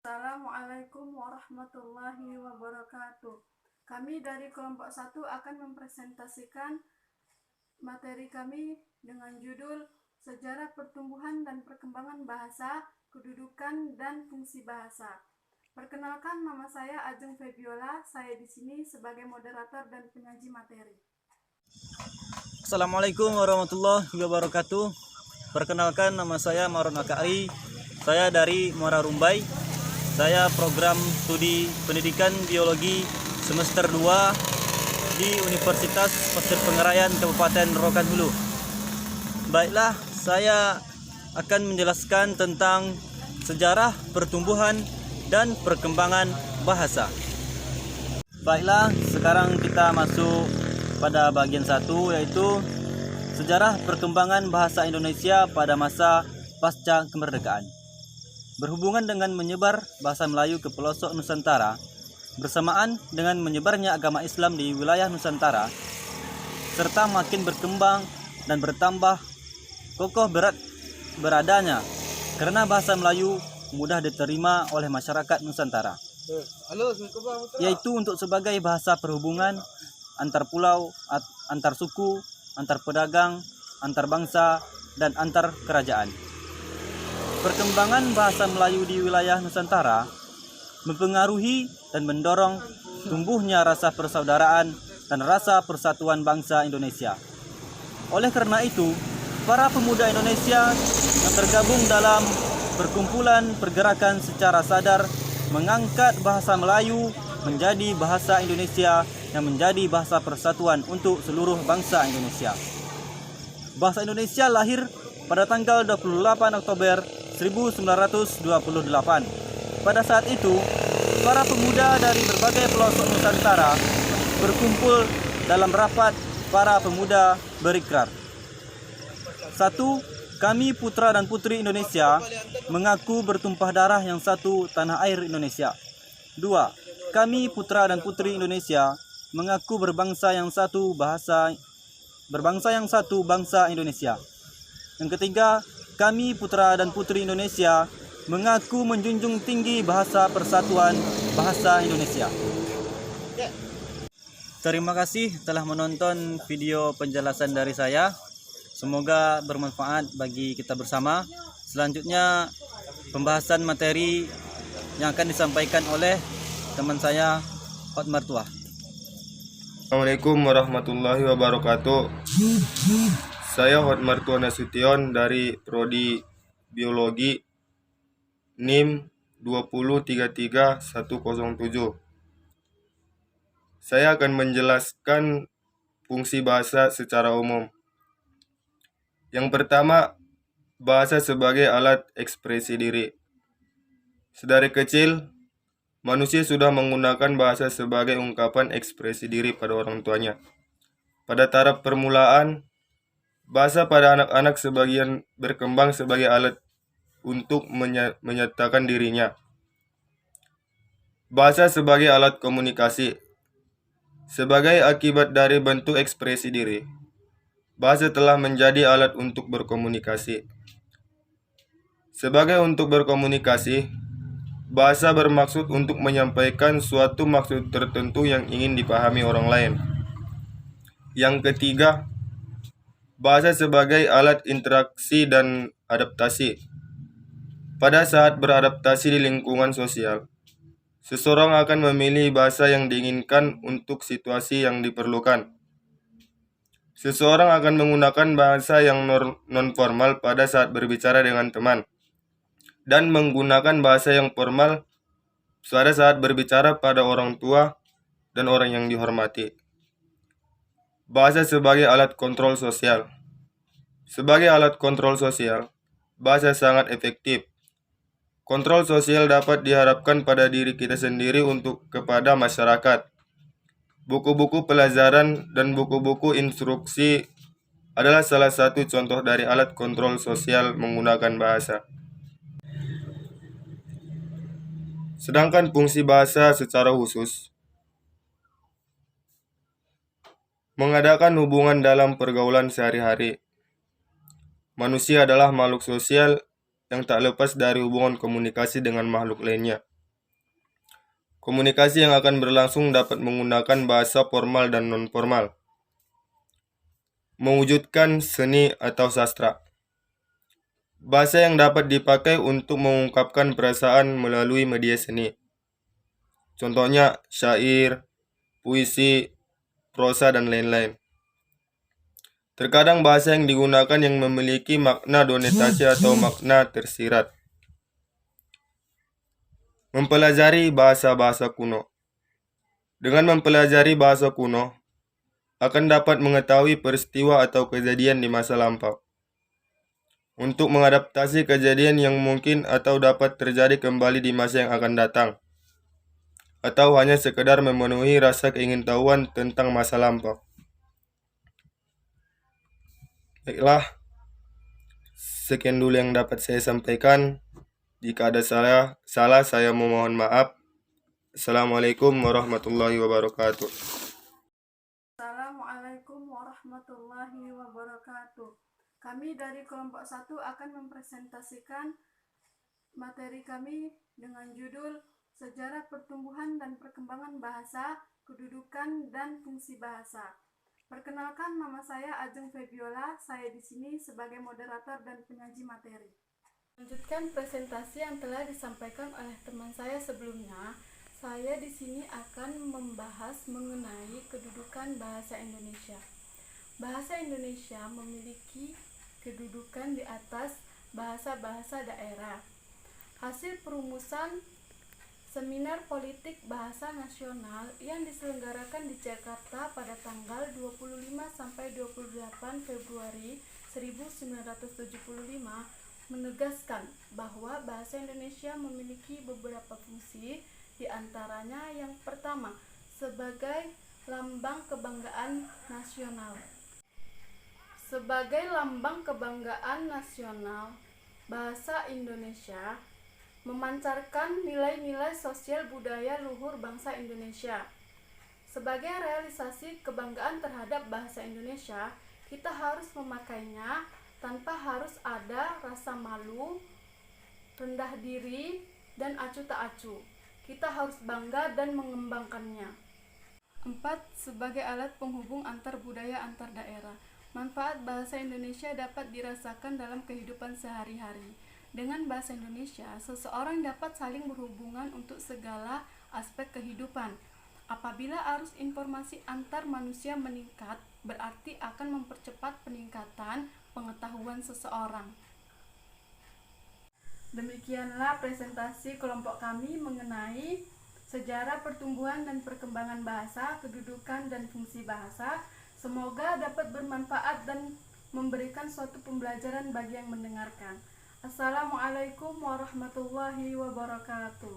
Assalamualaikum warahmatullahi wabarakatuh. Kami dari kelompok 1 akan mempresentasikan materi kami dengan judul Sejarah Pertumbuhan dan Perkembangan Bahasa, Kedudukan dan Fungsi Bahasa. Perkenalkan, nama saya Ajeng Febiola. Saya di sini sebagai moderator dan penyaji materi. Assalamualaikum warahmatullahi wabarakatuh. Perkenalkan, nama saya Maron Akari. Saya dari Muara Rumbai. Saya program studi pendidikan biologi semester 2 di Universitas Pasir Pengarayan Kabupaten Rokan Hulu. Baiklah, saya akan menjelaskan tentang sejarah pertumbuhan dan perkembangan bahasa. Baiklah, sekarang kita masuk pada bagian 1, yaitu sejarah perkembangan bahasa Indonesia pada masa pasca kemerdekaan. Berhubungan dengan menyebar bahasa Melayu ke pelosok Nusantara, bersamaan dengan menyebarnya agama Islam di wilayah Nusantara, serta makin berkembang dan bertambah kokoh beradanya karena bahasa Melayu mudah diterima oleh masyarakat Nusantara, yaitu untuk sebagai bahasa perhubungan antar pulau, antar suku, antar pedagang, antar bangsa, dan antar kerajaan. Perkembangan bahasa Melayu di wilayah Nusantara mempengaruhi dan mendorong tumbuhnya rasa persaudaraan dan rasa persatuan bangsa Indonesia. Oleh karena itu, para pemuda Indonesia yang tergabung dalam perkumpulan pergerakan secara sadar mengangkat bahasa Melayu menjadi bahasa Indonesia yang menjadi bahasa persatuan untuk seluruh bangsa Indonesia. Bahasa Indonesia lahir pada tanggal 28 Oktober 1928. Pada saat itu, para pemuda dari berbagai pelosok Nusantara berkumpul dalam rapat para pemuda berikrar. 1. Kami putra dan putri Indonesia mengaku bertumpah darah yang satu tanah air Indonesia. 2. Kami putra dan putri Indonesia mengaku berbangsa yang satu bangsa Indonesia. Yang ketiga, kami putra dan putri Indonesia mengaku menjunjung tinggi bahasa persatuan bahasa Indonesia. Terima kasih telah menonton video penjelasan dari saya. Semoga bermanfaat bagi kita bersama. Selanjutnya pembahasan materi yang akan disampaikan oleh teman saya, Hot Martua. Assalamualaikum warahmatullahi wabarakatuh. Saya Hot Martua Nasution dari Prodi Biologi NIM 2033107. Saya akan menjelaskan fungsi bahasa secara umum. Yang pertama, bahasa sebagai alat ekspresi diri. Sedari kecil, manusia sudah menggunakan bahasa sebagai ungkapan ekspresi diri pada orang tuanya. Pada taraf permulaan, bahasa pada anak-anak sebagian berkembang sebagai alat untuk menyatakan dirinya. Bahasa sebagai alat komunikasi. Sebagai akibat dari bentuk ekspresi diri, bahasa telah menjadi alat untuk berkomunikasi. Sebagai untuk berkomunikasi, bahasa bermaksud untuk menyampaikan suatu maksud tertentu yang ingin dipahami orang lain. Yang ketiga, bahasa sebagai alat interaksi dan adaptasi. Pada saat beradaptasi di lingkungan sosial, seseorang akan memilih bahasa yang diinginkan untuk situasi yang diperlukan. Seseorang akan menggunakan bahasa yang non-formal pada saat berbicara dengan teman, dan menggunakan bahasa yang formal pada saat berbicara pada orang tua dan orang yang dihormati. Bahasa sebagai alat kontrol sosial. Sebagai alat kontrol sosial, bahasa sangat efektif. Kontrol sosial dapat diharapkan pada diri kita sendiri untuk kepada masyarakat. Buku-buku pelajaran dan buku-buku instruksi adalah salah satu contoh dari alat kontrol sosial menggunakan bahasa. Sedangkan fungsi bahasa secara khusus mengadakan hubungan dalam pergaulan sehari-hari. Manusia adalah makhluk sosial yang tak lepas dari hubungan komunikasi dengan makhluk lainnya. Komunikasi yang akan berlangsung dapat menggunakan bahasa formal dan non-formal. Mewujudkan seni atau sastra. Bahasa yang dapat dipakai untuk mengungkapkan perasaan melalui media seni. Contohnya syair, puisi, prosa, dan lain-lain. Terkadang bahasa yang digunakan yang memiliki makna donetasi atau makna tersirat. Mempelajari bahasa-bahasa kuno. Dengan mempelajari bahasa kuno, akan dapat mengetahui peristiwa atau kejadian di masa lampau. Untuk mengadaptasi kejadian yang mungkin atau dapat terjadi kembali di masa yang akan datang. Atau hanya sekedar memenuhi rasa keingintahuan tentang masa lampau. Baiklah, sekian dulu yang dapat saya sampaikan. Jika ada salah saya memohon maaf. Assalamualaikum warahmatullahi wabarakatuh. Assalamualaikum warahmatullahi wabarakatuh. Kami dari kelompok 1 akan mempresentasikan materi kami dengan judul Sejarah Pertumbuhan dan Perkembangan Bahasa, Kedudukan dan Fungsi Bahasa. Perkenalkan, nama saya Ajeng Febiola. Saya di sini sebagai moderator dan penyaji materi. Lanjutkan presentasi yang telah disampaikan oleh teman saya sebelumnya. Saya di sini akan membahas mengenai kedudukan bahasa Indonesia. Bahasa Indonesia memiliki kedudukan di atas bahasa-bahasa daerah. Hasil perumusan Seminar Politik Bahasa Nasional yang diselenggarakan di Jakarta pada tanggal 25–28 Februari 1975 menegaskan bahwa bahasa Indonesia memiliki beberapa fungsi, di antaranya yang pertama, sebagai lambang kebanggaan nasional. Sebagai lambang kebanggaan nasional, bahasa Indonesia memancarkan nilai-nilai sosial budaya luhur bangsa Indonesia. Sebagai realisasi kebanggaan terhadap bahasa Indonesia, kita harus memakainya tanpa harus ada rasa malu, rendah diri, dan acuh tak acuh. Kita harus bangga dan mengembangkannya. 4. Sebagai alat penghubung antar budaya antar daerah. Manfaat bahasa Indonesia dapat dirasakan dalam kehidupan sehari-hari. Dengan bahasa Indonesia, seseorang dapat saling berhubungan untuk segala aspek kehidupan. Apabila arus informasi antar manusia meningkat, berarti akan mempercepat peningkatan pengetahuan seseorang. Demikianlah presentasi kelompok kami mengenai sejarah pertumbuhan dan perkembangan bahasa, kedudukan dan fungsi bahasa. Semoga dapat bermanfaat dan memberikan suatu pembelajaran bagi yang mendengarkan. Assalamualaikum warahmatullahi wabarakatuh.